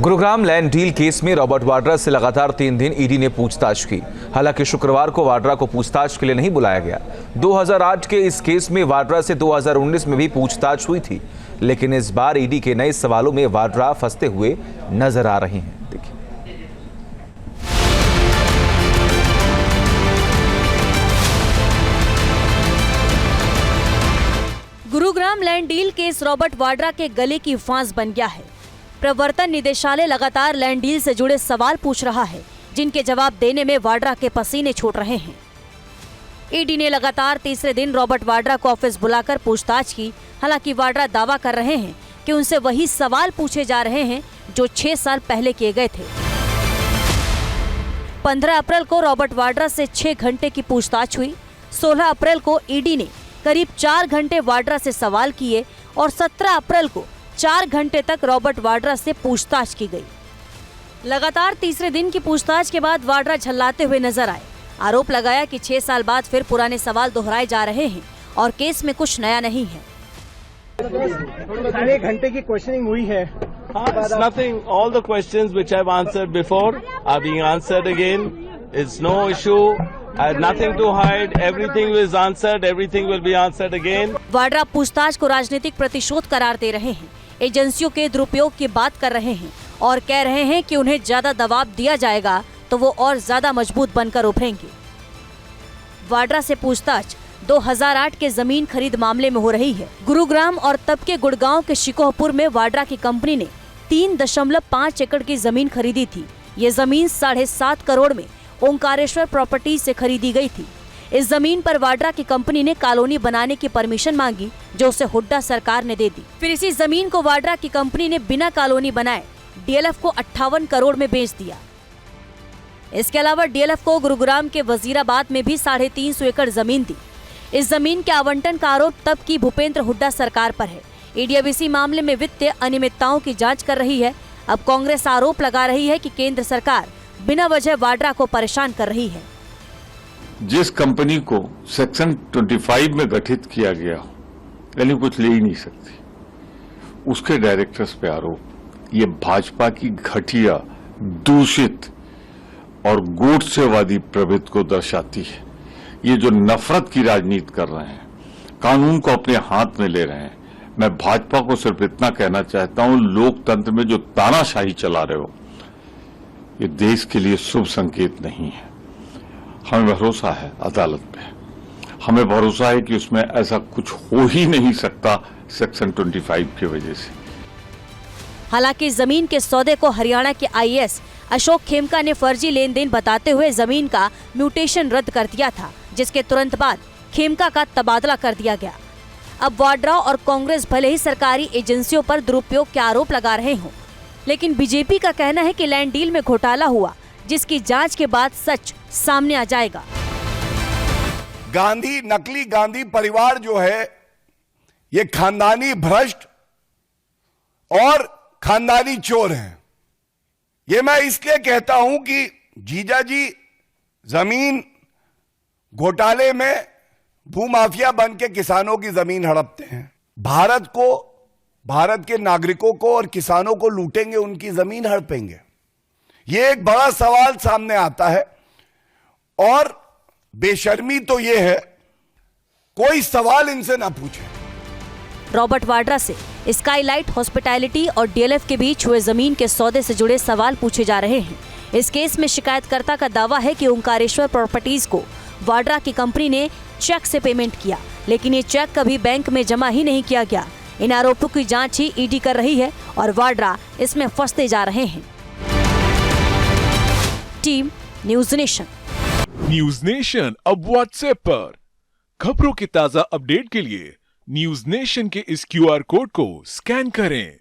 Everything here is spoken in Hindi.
गुरुग्राम लैंड डील केस में रॉबर्ट वाड्रा से लगातार 3 दिन ईडी ने पूछताछ की। हालांकि शुक्रवार को वाड्रा को पूछताछ के लिए नहीं बुलाया गया। 2008 के इस केस में वाड्रा से 2019 में भी पूछताछ हुई थी, लेकिन इस बार ईडी के नए सवालों में वाड्रा फंसते हुए नजर आ रहे हैं। देखिए। Gurugram land deal case Robert Vadra के गले की फांस बन गया है। प्रवर्तन निदेशालय लगातार लैंड डील से जुड़े सवाल पूछ रहा है, जिनके जवाब देने में वाड्रा के पसीने छूट रहे हैं। ईडी ने लगातार तीसरे दिन रॉबर्ट वाड्रा को ऑफिस बुलाकर पूछताछ की। हालांकि वाड्रा दावा कर रहे हैं कि उनसे वही सवाल पूछे जा रहे हैं जो 6 साल पहले किए गए थे। 15 अप्रैल को रॉबर्ट वाड्रा से 6 घंटे की पूछताछ हुई। 16 अप्रैल को ईडी ने करीब 4 घंटे वाड्रा से सवाल किए और 17 अप्रैल को 4 घंटे तक रॉबर्ट वाड्रा से पूछताछ की गई। लगातार तीसरे दिन की पूछताछ के बाद वाड्रा झल्लाते हुए नजर आए। आरोप लगाया कि 6 साल बाद फिर पुराने सवाल दोहराए जा रहे हैं और केस में कुछ नया नहीं है। 1 घंटे की क्वेश्चनिंग हुई है। It's nothing. All the questions which I've answered before are being answered again. It's no issue. I had nothing to hide. Everything was answered. Everything will be answered again. Vadra पूछताछ को राजनीतिक प्रतिशोध करार दे रहे हैं, एजेंसियों के दुरुपयोग की बात कर रहे हैं और कह रहे हैं कि उन्हें ज्यादा दबाव दिया जाएगा तो वो और ज्यादा मजबूत बनकर उभरेंगे। वाड्रा से पूछताछ 2008 के जमीन खरीद मामले में हो रही है। गुरुग्राम और तब के गुड़गांव के शिकोहपुर में वाड्रा की कंपनी ने 3.5 एकड़ की जमीन खरीदी थी। ये जमीन 7.5 करोड़ में ओंकारेश्वर प्रॉपर्टीज से खरीदी गई थी। इस जमीन पर वाड्रा की कंपनी ने कॉलोनी बनाने की परमिशन मांगी, जो उसे हुड्डा सरकार ने दे दी। फिर इसी जमीन को वाड्रा की कंपनी ने बिना कॉलोनी बनाए डीएलएफ को 58 करोड़ में बेच दिया। इसके अलावा डीएलएफ को गुरुग्राम के वजीराबाद में भी 350 एकड़ जमीन दी। इस जमीन के आवंटन का आरोप तब की भूपेंद्र हुड्डा सरकार पर है। ईडी अब इसी मामले में वित्तीय अनियमितताओं की जांच कर रही है। अब कांग्रेस आरोप लगा रही है कि केंद्र सरकार बिना वजह वाड्रा को परेशान कर रही है। जिस कंपनी को सेक्शन 25 में गठित किया गया हो, यानी कुछ ले ही नहीं सकती, उसके डायरेक्टर्स पे आरोप, ये भाजपा की घटिया, दूषित और गूढ़सेवादी प्रवृत्ति को दर्शाती है। ये जो नफरत की राजनीति कर रहे हैं, कानून को अपने हाथ में ले रहे हैं। मैं भाजपा को सिर्फ इतना कहना चाहता हूं, लोकतंत्र में जो तानाशाही चला रहे हो, ये देश के लिए शुभ संकेत नहीं है। हमें भरोसा है अदालत पे, हमें भरोसा है कि उसमें ऐसा कुछ हो ही नहीं सकता सेक्शन 25 की वजह से। हालांकि जमीन के सौदे को हरियाणा के आईएएस अशोक खेमका ने फर्जी लेन देन बताते हुए जमीन का म्यूटेशन रद्द कर दिया था, जिसके तुरंत बाद खेमका का तबादला कर दिया गया। अब वाड्रा और कांग्रेस भले ही सरकारी एजेंसियों पर दुरुपयोग के आरोप लगा रहे हों, लेकिन बीजेपी का कहना है कि लैंड डील में घोटाला हुआ, जिसकी जांच के बाद सच सामने आ जाएगा। नकली गांधी परिवार जो है, ये खानदानी भ्रष्ट और खानदानी चोर हैं। ये मैं इसलिए कहता हूं कि जीजा जी जमीन घोटाले में भूमाफिया बन के किसानों की जमीन हड़पते हैं। भारत के नागरिकों को और किसानों को लूटेंगे, उनकी जमीन हड़पेंगे। ये एक बड़ा सवाल सामने आता है और बेशर्मी तो ये है, कोई सवाल इनसे ना पूछे। रॉबर्ट वाड्रा से स्काईलाइट हॉस्पिटैलिटी और डीएलएफ के बीच हुए जमीन के सौदे से जुड़े सवाल पूछे जा रहे हैं। इस केस में शिकायतकर्ता का दावा है कि ओंकारेश्वर प्रॉपर्टीज को वाड्रा की कंपनी ने चेक से पेमेंट किया, लेकिन ये चेक कभी बैंक में जमा ही नहीं किया गया। इन आरोपों की जांच ही ईडी कर रही है और वाड्रा इसमें फंसते जा रहे हैं। Team news nation. News nation अब व्हाट्सएप पर खबरों के ताजा अपडेट के लिए न्यूज नेशन के इस क्यूआर कोड को स्कैन करें।